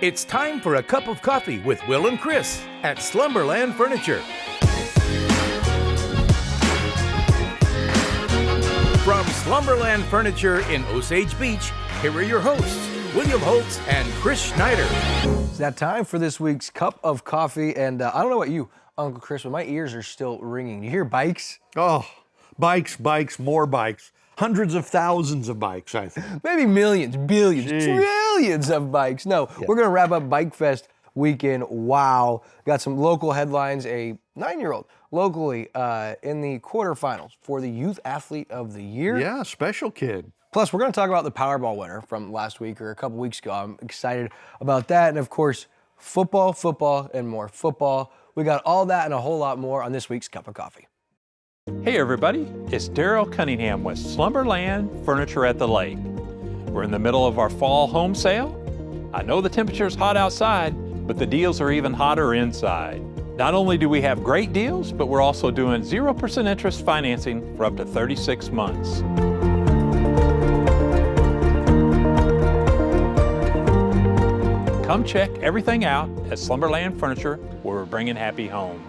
It's time for a cup of coffee with Will and Chris at Slumberland Furniture. From Slumberland Furniture in Osage Beach, here are your hosts, William Holtz and Chris Schneider. It's that time for this week's cup of coffee, and I don't know about you, Uncle Chris, but my ears are still ringing. You hear bikes? Oh, bikes, more bikes. Hundreds of thousands of bikes, I think. Maybe millions, billions, Jeez. trillions of bikes. No, We're going to wrap up BikeFest weekend. Wow. Got some local headlines. A 9-year-old locally in the quarterfinals for the Youth Athlete of the Year. Yeah, special kid. Plus, we're going to talk about the Powerball winner from last week or a couple weeks ago. I'm excited about that. And of course, football, and more football. We got all that and a whole lot more on this week's Cup of Coffee. Hey everybody, it's Daryl Cunningham with Slumberland Furniture at the Lake. We're in the middle of our fall home sale. I know the temperature's hot outside, but the deals are even hotter inside. Not only do we have great deals, but we're also doing 0% interest financing for up to 36 months. Come check everything out at Slumberland Furniture, where we're bringing happy home.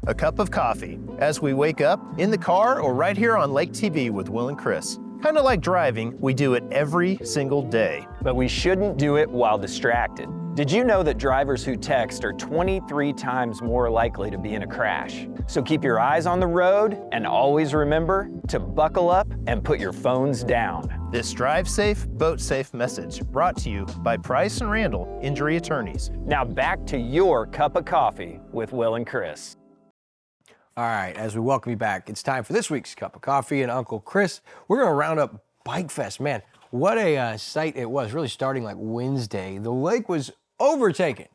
A cup of coffee as we wake up in the car or right here on Lake TV with Will and Chris. Kind of like driving, we do it every single day. But we shouldn't do it while distracted. Did you know that drivers who text are 23 times more likely to be in a crash? So keep your eyes on the road and always remember to buckle up and put your phones down. This Drive Safe, Boat Safe message brought to you by Price and Randall Injury Attorneys. Now back to your cup of coffee with Will and Chris. All right, as we welcome you back, it's time for this week's Cup of Coffee and Uncle Chris. We're going to round up BikeFest. Man, what a sight it was, really starting like Wednesday. The lake was overtaken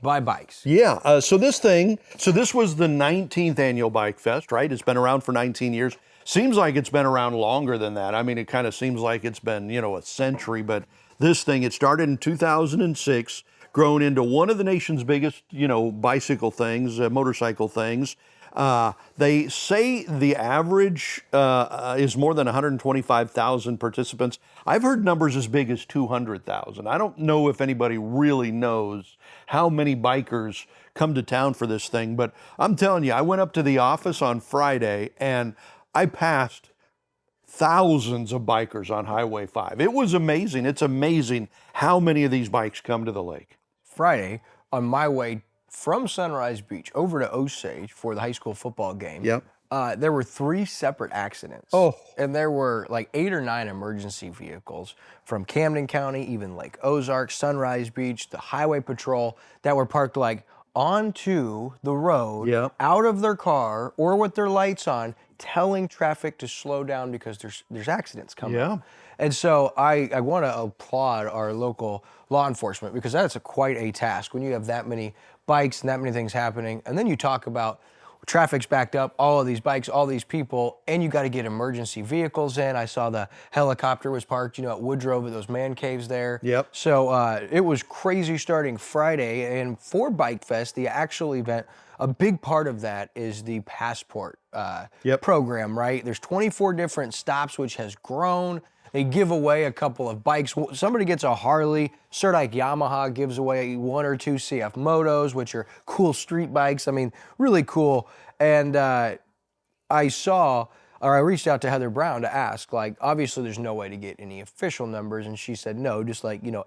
by bikes. Yeah, so this was the 19th annual BikeFest, right? It's been around for 19 years. Seems like it's been around longer than that. I mean, it kind of seems like it's been, a century, but this thing, it started in 2006, grown into one of the nation's biggest, bicycle things, motorcycle things. They say the average is more than 125,000 participants. I've heard numbers as big as 200,000. I don't know if anybody really knows how many bikers come to town for this thing, but I'm telling you, I went up to the office on Friday and I passed thousands of bikers on Highway 5. It was amazing. It's amazing how many of these bikes come to the lake. Friday, on my way from Sunrise Beach over to Osage for the high school football game, there were 3 separate accidents. And there were like 8 or 9 emergency vehicles from Camden County, even Lake Ozarks, Sunrise Beach, the highway patrol that were parked like onto the road, out of their car or with their lights on, telling traffic to slow down because there's accidents coming up. And so I want to applaud our local law enforcement because that's quite a task when you have that many bikes and that many things happening. And then you talk about traffic's backed up, all of these bikes, all these people, and you got to get emergency vehicles in. I saw the helicopter was parked, at Woodrow, at those man caves there. So it was crazy starting Friday. And for BikeFest, the actual event, a big part of that is the passport program, right? There's 24 different stops, which has grown. They give away a couple of bikes. Somebody gets a Harley. Certike Yamaha gives away 1 or 2 CF Motos, which are cool street bikes. I mean, really cool. And I reached out to Heather Brown to ask, obviously there's no way to get any official numbers. And she said, no, just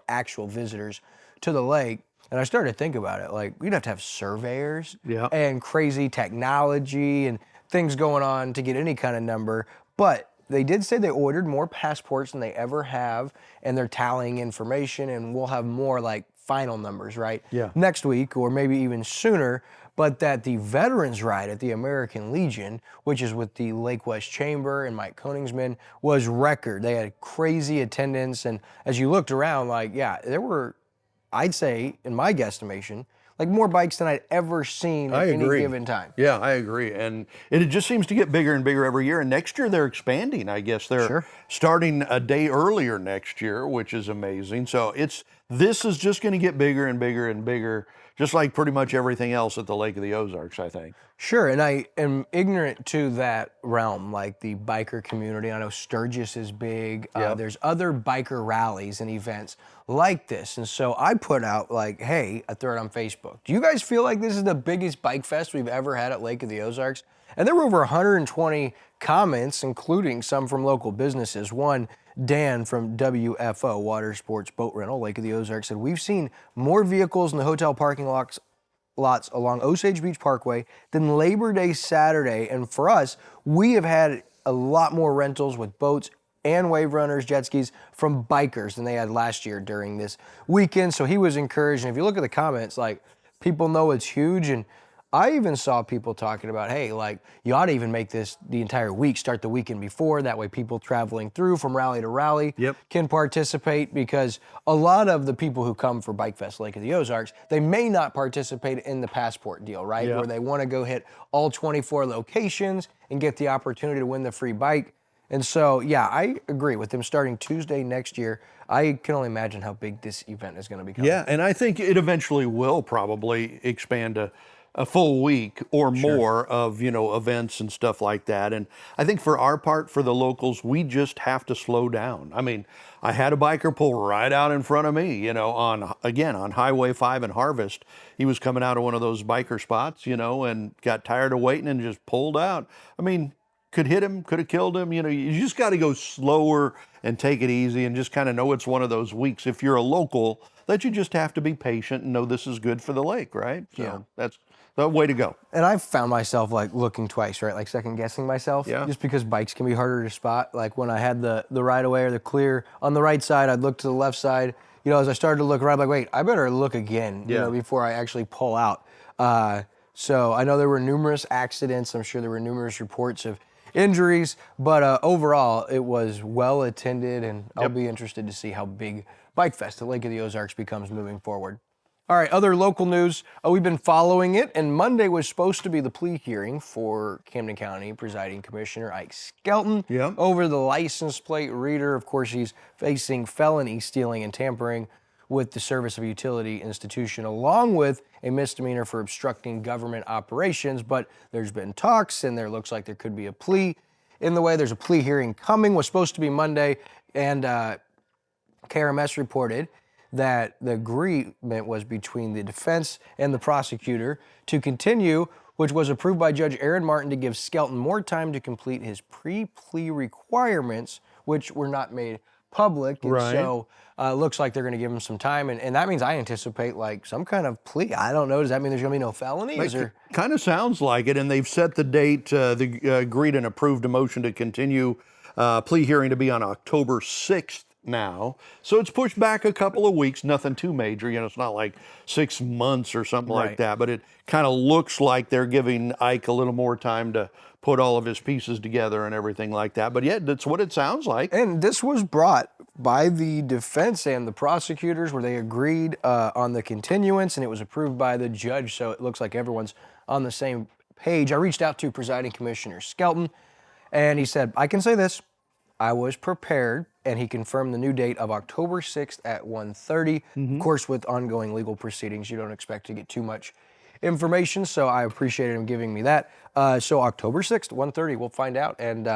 actual visitors to the lake. And I started to think about it. We'd have to have surveyors and crazy technology and things going on to get any kind of number. But they did say they ordered more passports than they ever have, and they're tallying information, and we'll have more final numbers, right? Next week or maybe even sooner. But that the Veterans Ride at the American Legion, which is with the Lake West Chamber and Mike Koningsman, was record. They had crazy attendance, and as you looked around, there were, I'd say, in my guesstimation, more bikes than I'd ever seen at any given time. Yeah, I agree. And it just seems to get bigger and bigger every year. And next year they're expanding, I guess. They're starting a day earlier next year, which is amazing. So this is just going to get bigger and bigger and bigger just like pretty much everything else at the Lake of the Ozarks, I think. Sure, and I am ignorant to that realm, like the biker community. I know Sturgis is big. There's other biker rallies and events like this. And so I put out like, hey, I threw it on Facebook. Do you guys feel like this is the biggest bike fest we've ever had at Lake of the Ozarks? And there were over 120 comments, including some from local businesses. One, Dan from WFO, Water Sports Boat Rental, Lake of the Ozarks, said, we've seen more vehicles in the hotel parking lots along Osage Beach Parkway than Labor Day Saturday. And for us, we have had a lot more rentals with boats and wave runners, jet skis from bikers than they had last year during this weekend. So he was encouraged. And if you look at the comments, like, people know it's huge. And I even saw people talking about, hey, like, you ought to even make this the entire week, start the weekend before. That way people traveling through from rally to rally can participate, because a lot of the people who come for BikeFest Lake of the Ozarks, they may not participate in the passport deal, right? Where they want to go hit all 24 locations and get the opportunity to win the free bike. And so, yeah, I agree with them starting Tuesday next year. I can only imagine how big this event is going to become. Yeah, and I think it eventually will probably expand to a full week or more of, events and stuff like that. And I think for our part, for the locals, we just have to slow down. I mean, I had a biker pull right out in front of me, on Highway 5 in Harvest. He was coming out of one of those biker spots, and got tired of waiting and just pulled out. I mean, could hit him, could have killed him. You just got to go slower and take it easy and just kind of know it's one of those weeks, if you're a local, that you just have to be patient and know this is good for the lake, right? So that's the way to go. And I've found myself like looking twice, right? Like second guessing myself. Just because bikes can be harder to spot. Like when I had the right of way or the clear on the right side, I'd look to the left side. As I started to look around, I'm like, wait, I better look again, before I actually pull out. So I know there were numerous accidents. I'm sure there were numerous reports of injuries, but overall it was well attended, and I'll be interested to see how big BikeFest at Lake of the Ozarks becomes moving forward. All right, other local news. We've been following it, and Monday was supposed to be the plea hearing for Camden County Presiding Commissioner Ike Skelton over the license plate reader. Of course, he's facing felony stealing and tampering with the service of a utility institution, along with a misdemeanor for obstructing government operations. But there's been talks, and there looks like there could be a plea in the way. There's a plea hearing coming, was supposed to be Monday, and KRMS reported that the agreement was between the defense and the prosecutor to continue, which was approved by Judge Aaron Martin to give Skelton more time to complete his pre-plea requirements, which were not made public. And so looks like they're going to give him some time. And that means I anticipate like some kind of plea. I don't know. Does that mean there's going to be no felonies? It kind of sounds like it. And they've set the date, they agreed and approved a motion to continue plea hearing to be on October 6th. Now, so it's pushed back a couple of weeks, nothing too major, it's not like 6 months or something like that, but it kind of looks like they're giving Ike a little more time to put all of his pieces together and everything like that. But yeah, that's what it sounds like. And this was brought by the defense and the prosecutors, where they agreed on the continuance, and it was approved by the judge, so it looks like everyone's on the same page. I reached out to Presiding Commissioner Skelton, and he said, I can say this, I was prepared, and he confirmed the new date of October 6th at 1:30. Of course, with ongoing legal proceedings, you don't expect to get too much information, so I appreciated him giving me that. So October 6th, 1:30, we'll find out, and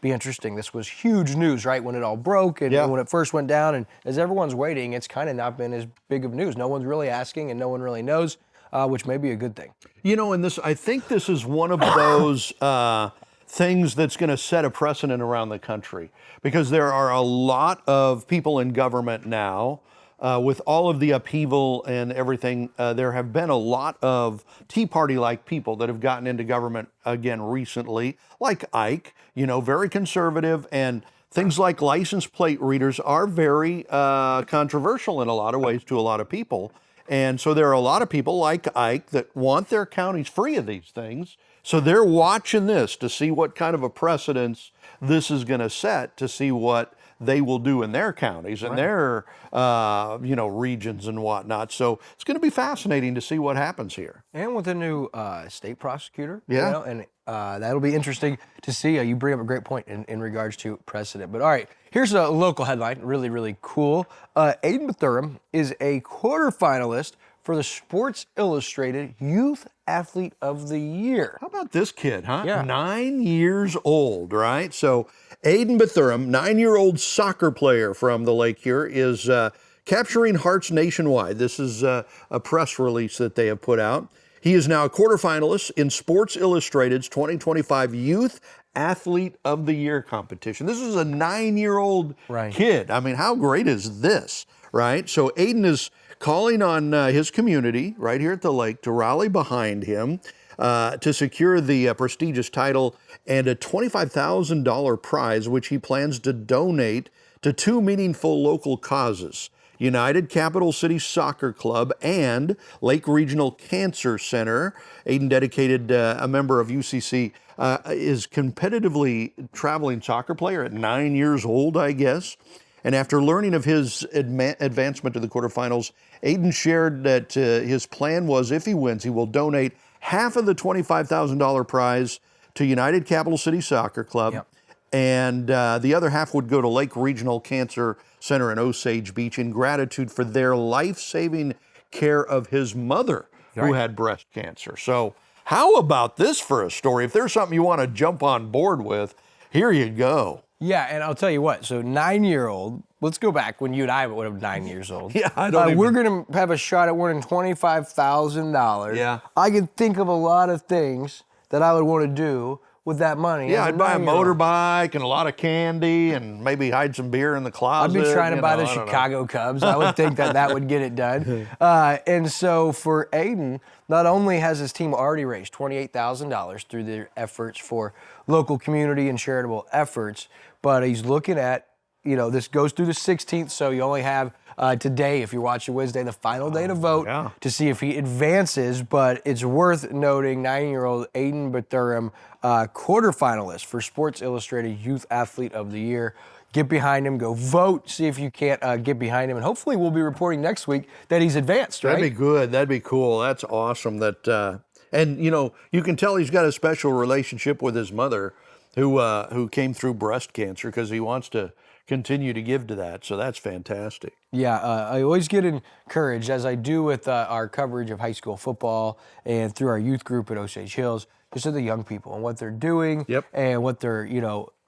be interesting. This was huge news, right, when it all broke and when it first went down, and as everyone's waiting, it's kind of not been as big of news. No one's really asking, and no one really knows, which may be a good thing. And I think this is one of those things that's going to set a precedent around the country, because there are a lot of people in government now, with all of the upheaval and everything. There have been a lot of Tea Party-like people that have gotten into government again recently, like Ike, very conservative, and things like license plate readers are very controversial in a lot of ways to a lot of people. And so there are a lot of people like Ike that want their counties free of these things. So they're watching this to see what kind of a precedence this is going to set, to see what they will do in their counties and their, regions and whatnot. So it's going to be fascinating to see what happens here. And with a new state prosecutor, and that'll be interesting to see. You bring up a great point in regards to precedent. But all right, here's a local headline, really, really cool. Aiden Betherum is a quarterfinalist for the Sports Illustrated Youth Athlete of the Year. How about this kid, huh? Yeah. 9 years old, right? So Aiden Betherum, 9-year-old soccer player from the lake here, is capturing hearts nationwide. This is a press release that they have put out. He is now a quarterfinalist in Sports Illustrated's 2025 Youth Athlete of the Year competition. This is a 9-year-old kid. I mean, how great is this, right? So Aiden is calling on his community right here at the lake to rally behind him to secure the prestigious title and a $25,000 prize, which he plans to donate to 2 meaningful local causes: United Capital City Soccer Club and Lake Regional Cancer Center. Aiden, dedicated a member of UCC, is competitively traveling soccer player at 9 years old, I guess. And after learning of his advancement to the quarterfinals, Aiden shared that his plan was, if he wins, he will donate half of the $25,000 prize to United Capital City Soccer Club. Yep. And the other half would go to Lake Regional Cancer Center in Osage Beach in gratitude for their life-saving care of his mother, who had breast cancer. So how about this for a story? If there's something you want to jump on board with, here you go. Yeah, and I'll tell you what, so 9-year-old, let's go back when you and I would have 9 years old. Yeah, I don't We're going to have a shot at winning $25,000. Yeah. I can think of a lot of things that I would want to do with that money. Yeah, as I'd buy a 9-year-old. motorbike and a lot of candy and maybe hide some beer in the I'd closet. be trying to buy the I don't know. Chicago Cubs. I would think that would get it done. And so for Aiden, not only has his team already raised $28,000 through their efforts for local community and charitable efforts, but he's looking at, this goes through the 16th, so you only have today, if you're watching Wednesday, the final day to vote to see if he advances. But it's worth noting 9-year-old Aiden Betherum, quarterfinalist for Sports Illustrated Youth Athlete of the Year. Get behind him, go vote, see if you can't get behind him, and hopefully we'll be reporting next week that he's advanced, right? That'd be good. That'd be cool. That's awesome. And you can tell he's got a special relationship with his mother, who came through breast cancer, because he wants to continue to give to that. So that's fantastic. Yeah, I always get encouraged, as I do with our coverage of high school football and through our youth group at Osage Hills, just to the young people and what they're doing and what they're,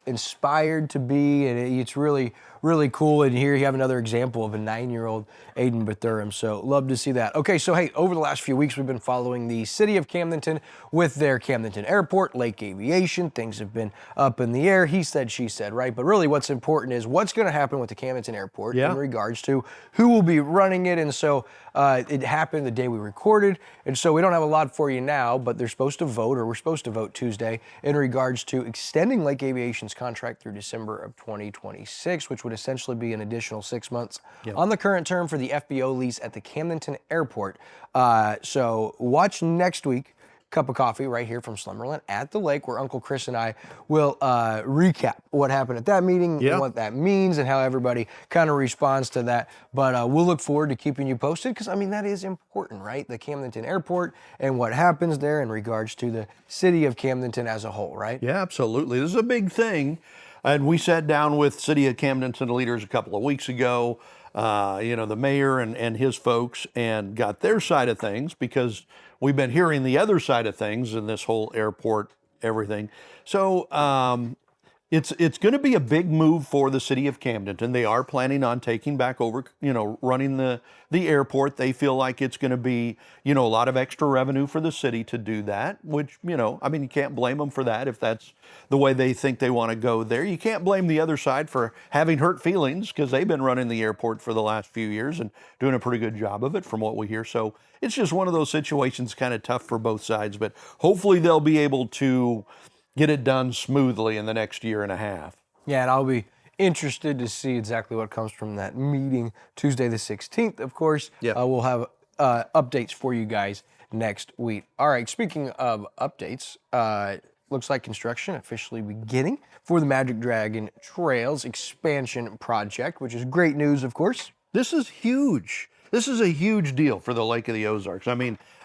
inspired to be. And it's really, really cool. And here you have another example of a 9-year-old Aiden Betherum. So love to see that. Okay, so hey, over the last few weeks, we've been following the city of Camdenton with their Camdenton Airport, Lake Aviation. Things have been up in the air. He said, she said, right? But really what's important is what's going to happen with the Camdenton Airport in regards to who will be running it. And so it happened the day we recorded. And so we don't have a lot for you now, but they're supposed to vote, or we're supposed to vote Tuesday, in regards to extending Lake Aviation's contract through December of 2026, which would essentially be an additional 6 months on the current term for the FBO lease at the Camdenton Airport. So watch next week. Cup of coffee right here from Slumberland at the lake, where Uncle Chris and I will recap what happened at that meeting and what that means and how everybody kind of responds to that. But we'll look forward to keeping you posted, because, that is important, right? The Camdenton Airport and what happens there in regards to the city of Camdenton as a whole, right? Yeah, absolutely. This is a big thing. And we sat down with City of Camdenton leaders a couple of weeks ago, the mayor and his folks, and got their side of things, because we've been hearing the other side of things in this whole airport, everything. So it's going to be a big move for the city of Camdenton. They are planning on taking back over, running the airport. They feel like it's going to be, a lot of extra revenue for the city to do that, which, you can't blame them for that if that's the way they think they want to go there. You can't blame the other side for having hurt feelings, because they've been running the airport for the last few years and doing a pretty good job of it from what we hear. So it's just one of those situations, kind of tough for both sides, but hopefully they'll be able to get it done smoothly in the next year and a half. Yeah, and I'll be interested to see exactly what comes from that meeting Tuesday the 16th. Of course, we'll have updates for you guys next week. All right, speaking of updates, looks like construction officially beginning for the Magic Dragon Trails expansion project, which is great news, of course. This is huge. This is a huge deal for the Lake of the Ozarks.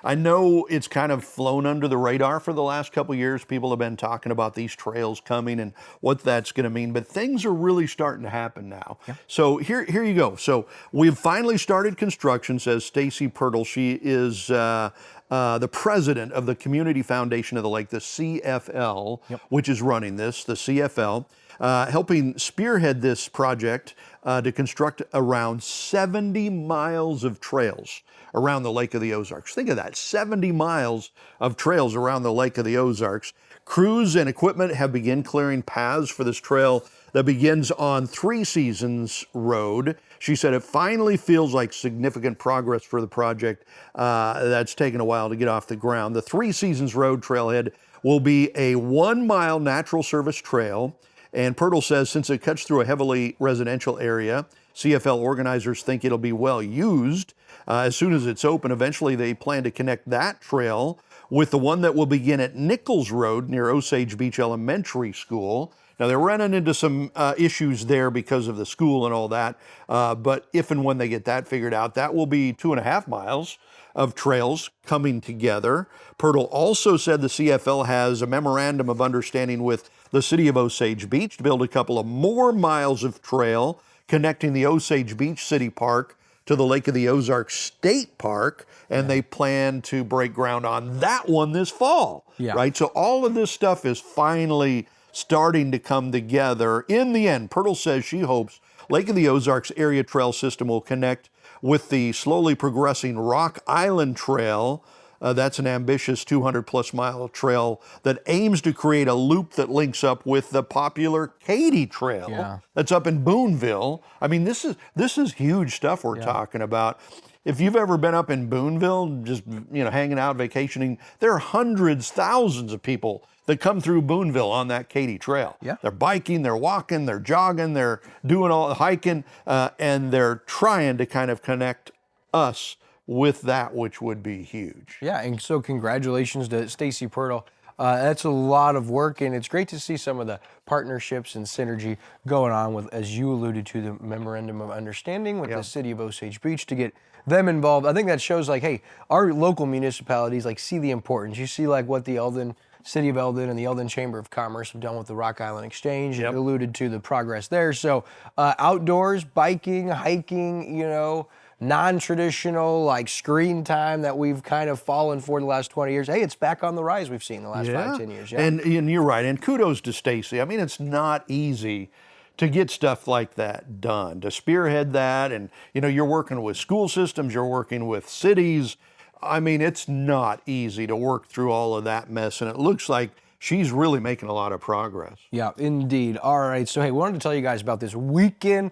I know it's kind of flown under the radar for the last couple of years. People have been talking about these trails coming and what that's going to mean, but things are really starting to happen now. Yeah. So here you go. So we've finally started construction, says Stacy Pirtle. She is the president of the Community Foundation of the Lake, the CFL, which is running this, the CFL, helping spearhead this project to construct around 70 miles of trails around the Lake of the Ozarks. Think of that, 70 miles of trails around the Lake of the Ozarks. Crews and equipment have begun clearing paths for this trail that begins on Three Seasons Road. She said it finally feels like significant progress for the project that's taken a while to get off the ground. The Three Seasons Road trailhead will be a 1-mile natural service trail. And Pirtle says since it cuts through a heavily residential area, CFL organizers think it'll be well used. As soon as it's open, eventually they plan to connect that trail with the one that will begin at Nichols Road near Osage Beach Elementary School. Now, they're running into some issues there because of the school and all that, but if and when they get that figured out, that will be 2.5 miles of trails coming together. Pirtle also said the CFL has a memorandum of understanding with the city of Osage Beach to build a couple of more miles of trail connecting the Osage Beach City Park to the Lake of the Ozarks State Park, and they plan to break ground on that one this fall, right? So all of this stuff is finally starting to come together. In the end, Pirtle says she hopes Lake of the Ozarks area trail system will connect with the slowly progressing Rock Island Trail. That's an ambitious 200-plus mile trail that aims to create a loop that links up with the popular Katy Trail that's up in Boonville. I mean, this is huge stuff we're talking about. If you've ever been up in Boonville, just hanging out, vacationing, there are hundreds, thousands of people that come through Boonville on that Katy Trail. Yeah. They're biking, they're walking, they're jogging, they're doing all the hiking, and they're trying to kind of connect us with that, which would be huge. Yeah, and so congratulations to Stacy Pirtle. That's a lot of work, and it's great to see some of the partnerships and synergy going on with, as you alluded to, the Memorandum of Understanding with the city of Osage Beach to get them involved. I think that shows like, hey, our local municipalities like see the importance. You see like what the City of Eldon and the Eldon Chamber of Commerce have done with the Rock Island Exchange. It alluded to the progress there. So outdoors, biking, hiking, non-traditional like screen time that we've kind of fallen for the last 20 years. Hey, it's back on the rise we've seen the last 5-10 years. Yeah. And you're right. And kudos to Stacy. I mean, it's not easy to get stuff like that done, to spearhead that. And, you're working with school systems, you're working with cities. I mean, it's not easy to work through all of that mess. And it looks like she's really making a lot of progress. Yeah, indeed. All right. So, hey, we wanted to tell you guys about this weekend.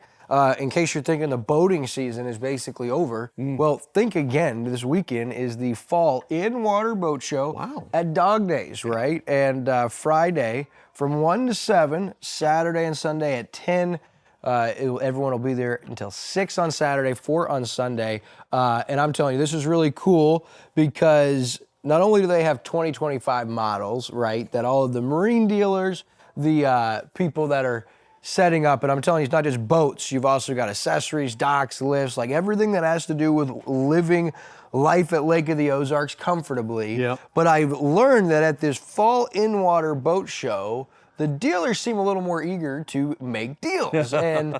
In case you're thinking the boating season is basically over, well, think again. This weekend is the Fall In-Water Boat Show at Dog Days, right? And Friday from 1 to 7, Saturday and Sunday at 10. Everyone will be there until 6 on Saturday, 4 on Sunday. And I'm telling you, this is really cool because not only do they have 2025 models, right, that all of the marine dealers, the people that are setting up, and I'm telling you, it's not just boats. You've also got accessories, docks, lifts, like everything that has to do with living life at Lake of the Ozarks comfortably. Yeah. But I've learned that at this Fall In-Water Boat Show, the dealers seem a little more eager to make deals and,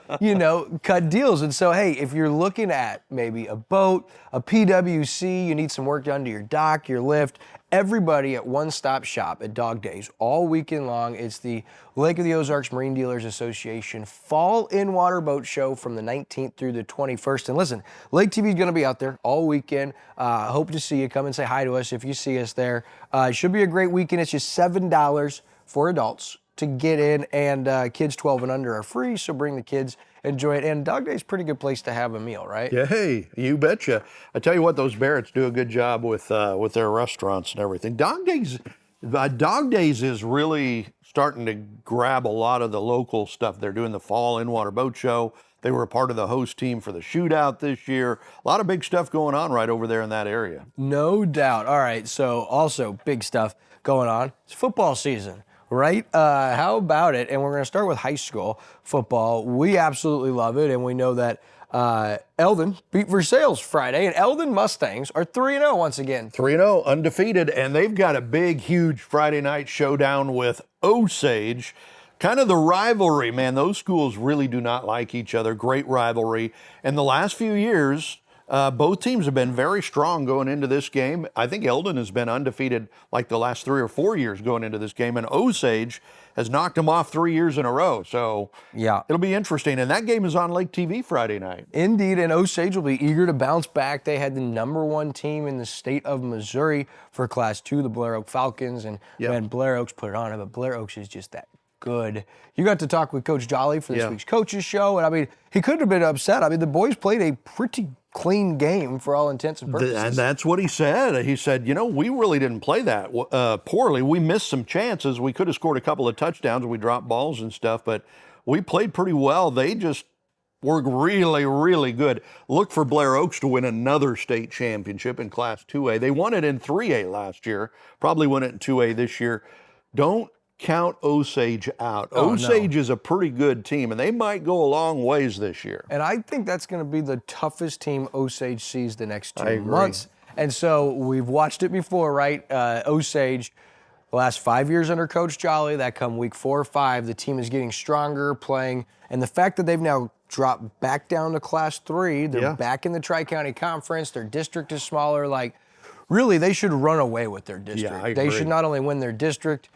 cut deals. And so, hey, if you're looking at maybe a boat, a PWC, you need some work done to your dock, your lift, everybody at One Stop Shop at Dog Days all weekend long. It's the Lake of the Ozarks Marine Dealers Association Fall In-Water Boat Show from the 19th through the 21st. And listen, Lake TV is going to be out there all weekend. Hope to see you. Come and say hi to us if you see us there. It should be a great weekend. It's just $7 for adults to get in, and kids 12 and under are free, so bring the kids, enjoy it. And Dog Day is a pretty good place to have a meal, right? Yeah, hey, you betcha. I tell you what, those Barretts do a good job with their restaurants and everything. Dog Days is really starting to grab a lot of the local stuff. They're doing the Fall In-Water Boat Show. They were a part of the host team for the shootout this year. A lot of big stuff going on right over there in that area. No doubt. All right, so also big stuff going on. It's football season. Right? How about it? And we're going to start with high school football. We absolutely love it, and we know that Eldon beat Versailles Friday, and Eldon Mustangs are 3-0 once again. 3-0, undefeated, and they've got a big, huge Friday night showdown with Osage. Kind of the rivalry, man. Those schools really do not like each other. Great rivalry. And the last few years, both teams have been very strong going into this game. I think Eldon has been undefeated like the last 3 or 4 years going into this game, and Osage has knocked them off 3 years in a row. So yeah, it'll be interesting. And that game is on Lake TV Friday night. Indeed, and Osage will be eager to bounce back. They had the #1 team in the state of Missouri for Class 2, the Blair Oak Falcons, and man, Blair Oaks put it on it, but Blair Oaks is just that good. You got to talk with Coach Jolly for this week's coaches show, and I mean, he could have been upset. I mean, the boys played a pretty clean game for all intents and purposes. And that's what he said. He said, you know, we really didn't play that poorly. We missed some chances. We could have scored a couple of touchdowns. We dropped balls and stuff, but we played pretty well. They just were really, really good. Look for Blair Oaks to win another state championship in Class 2A. They won it in 3A last year, probably win it in 2A this year. Don't count Osage out. Osage is a pretty good team, and they might go a long ways this year. And I think that's going to be the toughest team Osage sees the next 2 months. And so we've watched it before, right? Osage, the last 5 years under Coach Jolly, that come week 4 or 5, the team is getting stronger, playing. And the fact that they've now dropped back down to Class 3, they're back in the Tri-County Conference, their district is smaller, like, really, they should run away with their district. Yeah, I agree. They should not only win their district,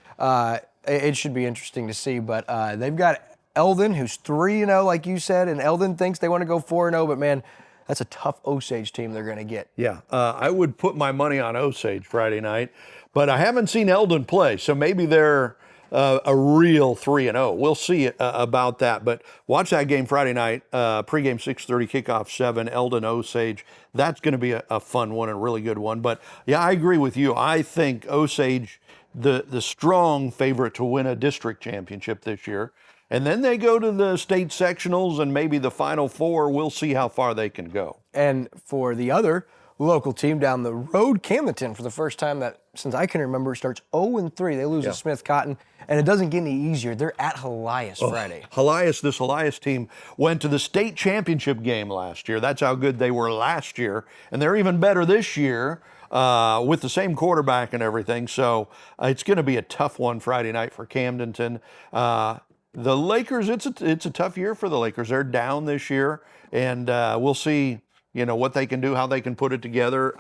it should be interesting to see, but they've got Eldon, who's 3-0, like you said, and Eldon thinks they want to go 4-0, but man, that's a tough Osage team they're going to get. Yeah, I would put my money on Osage Friday night, but I haven't seen Eldon play, so maybe they're a real 3-0. We'll see about that, but watch that game Friday night, pregame 6:30, kickoff 7, Eldon Osage. That's going to be a fun one, a really good one. But yeah, I agree with you. I think Osage, the strong favorite to win a district championship this year. And then they go to the state sectionals and maybe the Final Four. We'll see how far they can go. And for the other local team down the road, Camdenton, for the first time that since I can remember, starts 0-3. They lose to Smith Cotton, and it doesn't get any easier. They're at Helias Friday. This Helias team went to the state championship game last year. That's how good they were last year. And they're even better this year. With the same quarterback and everything. So it's going to be a tough one Friday night for Camdenton. The Lakers, it's a tough year for the Lakers. They're down this year, and we'll see, what they can do, how they can put it together.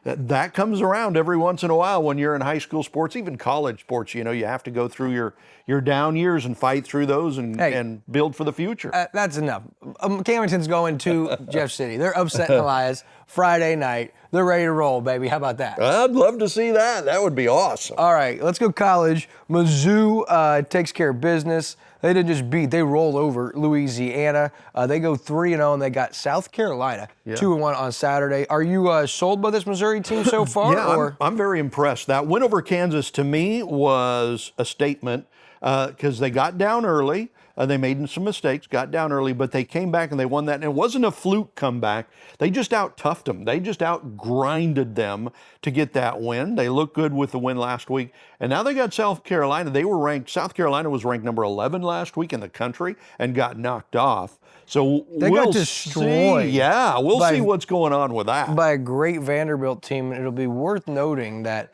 That comes around every once in a while when you're in high school sports, even college sports. You have to go through your down years and fight through those and build for the future. That's enough. Camdenton's going to Jeff City. They're upsetting Elias Friday night. They're ready to roll, baby. How about that? I'd love to see that. That would be awesome. All right, let's go college. Mizzou takes care of business. They didn't just beat, they rolled over Louisiana. They go 3-0, and they got South Carolina 2-1 on Saturday. Are you sold by this Missouri team so far? Yeah, I'm very impressed. That win over Kansas, to me, was a statement because they got down early. They made some mistakes, got down early, but they came back and they won that. And it wasn't a fluke comeback. They just out-toughed them. They just out-grinded them to get that win. They looked good with the win last week. And now they got South Carolina. South Carolina was ranked number 11 last week in the country and got knocked off. So they got destroyed. We'll see what's going on with that. By a great Vanderbilt team. And it'll be worth noting that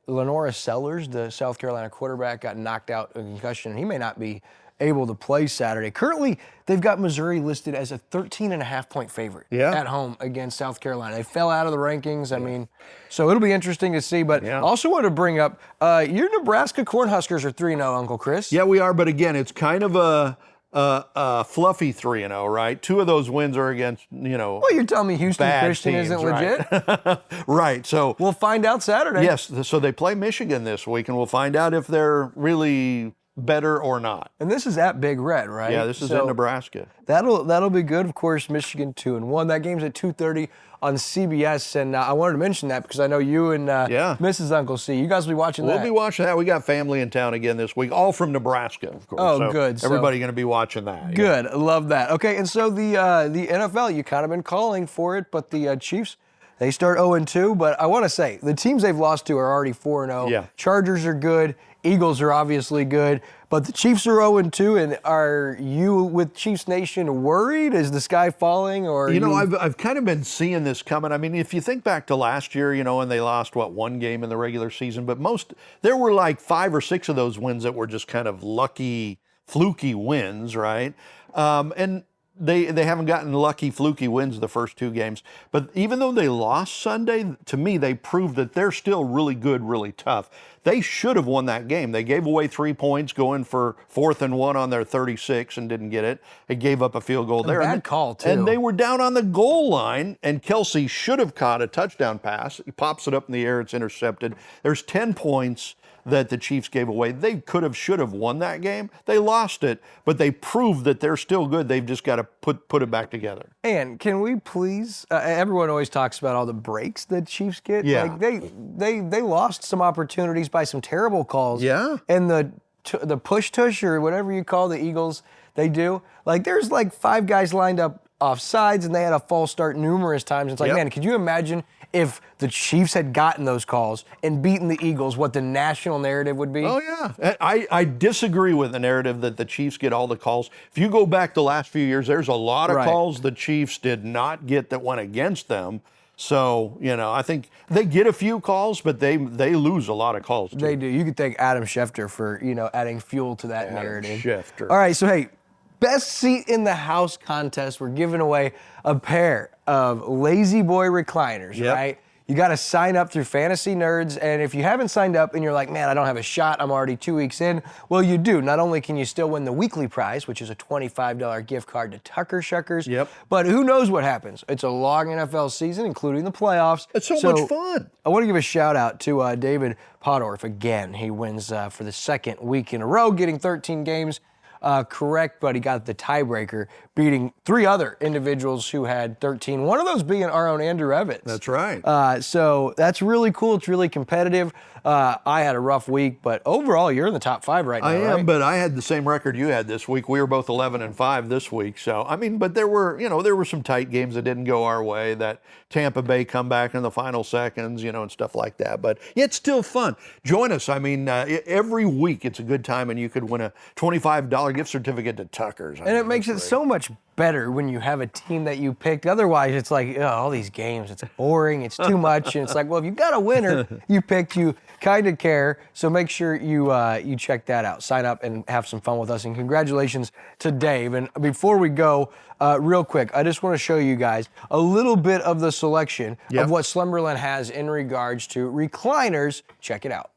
Lenora Sellers, the South Carolina quarterback, got knocked out with a concussion. He may not be able to play Saturday. Currently, they've got Missouri listed as a 13.5-point favorite at home against South Carolina. They fell out of the rankings. I mean, so it'll be interesting to see. But I also want to bring up your Nebraska Cornhuskers are 3-0, Uncle Chris. Yeah, we are. But again, it's kind of a fluffy 3-0, right? 2 of those wins are against, Well, you're telling me Houston Christian teams, isn't legit? Right. So we'll find out Saturday. Yes. So they play Michigan this week, and we'll find out if they're really better or not. And this is at Big Red, right? Yeah, this is in Nebraska. That'll be good. Of course, Michigan 2-1. That game's at 2:30 on CBS, and I wanted to mention that because I know you and Mrs. Uncle C, you guys will be watching that. We'll be watching that. We got family in town again this week, all from Nebraska, of course. Oh, so good. Everybody going to be watching that. Good. I love that. Okay, and so the NFL, you kind of been calling for it, but the Chiefs, they start 0-2, but I want to say the teams they've lost to are already 4-0. Yeah. Chargers are good. Eagles are obviously good, but the Chiefs are 0-2. And are you with Chiefs Nation worried? Is the sky falling? Or I've kind of been seeing this coming. I mean, if you think back to last year, and they lost one game in the regular season, but there were like 5 or 6 of those wins that were just kind of lucky, fluky wins, right? And they haven't gotten lucky, fluky wins the first 2 games. But even though they lost Sunday, to me, they proved that they're still really good, really tough. They should have won that game. They gave away 3 points going for 4th and 1 on their 36 and didn't get it. They gave up a field goal there. Bad call, too. And they were down on the goal line, and Kelsey should have caught a touchdown pass. He pops it up in the air. It's intercepted. There's 10 points that the Chiefs gave away. They should have won that game. They lost it, but they proved that they're still good. They've just got to put it back together. And can we please, everyone always talks about all the breaks that Chiefs get. Yeah. Like they lost some opportunities by some terrible calls. Yeah. And the push-tush or whatever you call the Eagles, they do. Like there's like 5 guys lined up off sides and they had a false start numerous times. It's like, man, could you imagine if the Chiefs had gotten those calls and beaten the Eagles, what the national narrative would be? Oh, yeah. I disagree with the narrative that the Chiefs get all the calls. If you go back the last few years, there's a lot of calls the Chiefs did not get that went against them. So, I think they get a few calls, but they lose a lot of calls, too. They do. You could thank Adam Schefter for, adding fuel to that narrative. Schefter. All right, so hey, best seat in the house contest. We're giving away a pair of Lazy Boy recliners, right? You got to sign up through Fantasy Nerds, and if you haven't signed up and you're like, man, I don't have a shot, I'm already 2 weeks in, well, you do. Not only can you still win the weekly prize, which is a $25 gift card to Tucker Shuckers, but who knows what happens? It's a long NFL season, including the playoffs. It's so much fun. I want to give a shout out to David Podorf again. He wins for the 2nd week in a row, getting 13 games. Correct, but he got the tiebreaker, beating 3 other individuals who had 13. One of those being our own Andrew Evans. That's right. So that's really cool. It's really competitive. I had a rough week, but overall, you're in the top 5 right now. I am, right? but I had the same record you had this week. We were both 11-5 this week. So, but there were some tight games that didn't go our way. That Tampa Bay comeback in the final seconds, and stuff like that. But it's still fun. Join us. Every week it's a good time, and you could win a $25 gift certificate to Tucker's. And it makes it so much better when you have a team that you picked. Otherwise, it's like, all these games, it's boring, it's too much. And it's like, well, if you've got a winner you picked, you kind of care. So make sure you check that out. Sign up and have some fun with us. And congratulations to Dave. And before we go, real quick, I just want to show you guys a little bit of the selection of what Slumberland has in regards to recliners. Check it out.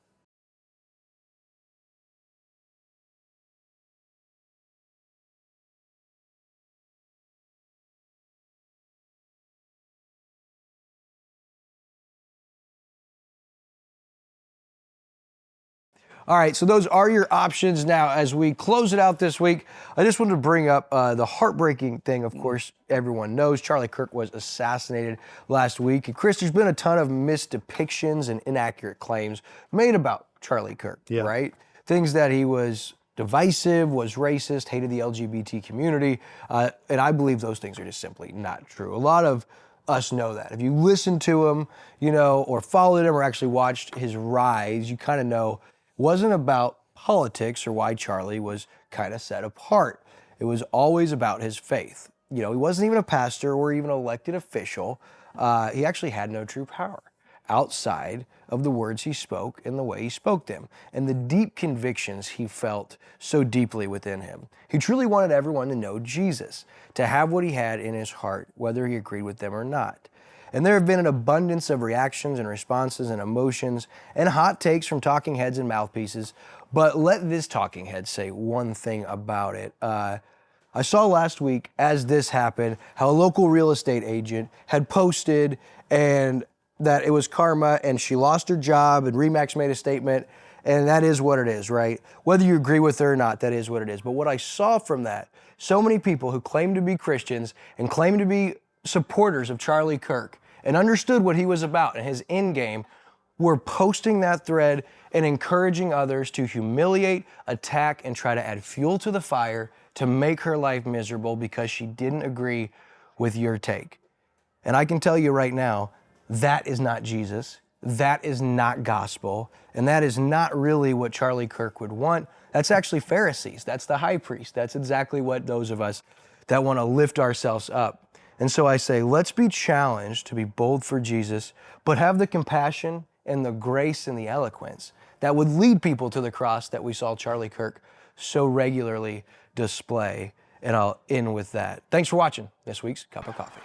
All right, so those are your options. Now, as we close it out this week, I just wanted to bring up the heartbreaking thing. Of course, everyone knows Charlie Kirk was assassinated last week. And Chris, there's been a ton of misdepictions and inaccurate claims made about Charlie Kirk, right? Things that he was divisive, was racist, hated the LGBT community. And I believe those things are just simply not true. A lot of us know that. If you listen to him, or followed him or actually watched his rise, you kind of know wasn't about politics or why Charlie was kind of set apart. It was always about his faith. He wasn't even a pastor or even an elected official. He actually had no true power outside of the words he spoke and the way he spoke them and the deep convictions he felt so deeply within him. He truly wanted everyone to know Jesus, to have what he had in his heart, whether he agreed with them or not. And there have been an abundance of reactions and responses and emotions and hot takes from talking heads and mouthpieces. But let this talking head say one thing about it. I saw last week, as this happened, how a local real estate agent had posted and that it was karma and she lost her job and RE/MAX made a statement. And that is what it is, right? Whether you agree with her or not, that is what it is. But what I saw from that, so many people who claim to be Christians and claim to be supporters of Charlie Kirk and understood what he was about and his end game were posting that thread and encouraging others to humiliate, attack, and try to add fuel to the fire to make her life miserable because she didn't agree with your take. And I can tell you right now, that is not Jesus. that is not gospel, and that is not really what Charlie Kirk would want. That's actually Pharisees. That's the high priest. That's exactly what those of us that want to lift ourselves up. And so I say, let's be challenged to be bold for Jesus, but have the compassion and the grace and the eloquence that would lead people to the cross that we saw Charlie Kirk so regularly display. And I'll end with that. Thanks for watching this week's Cup of Coffee.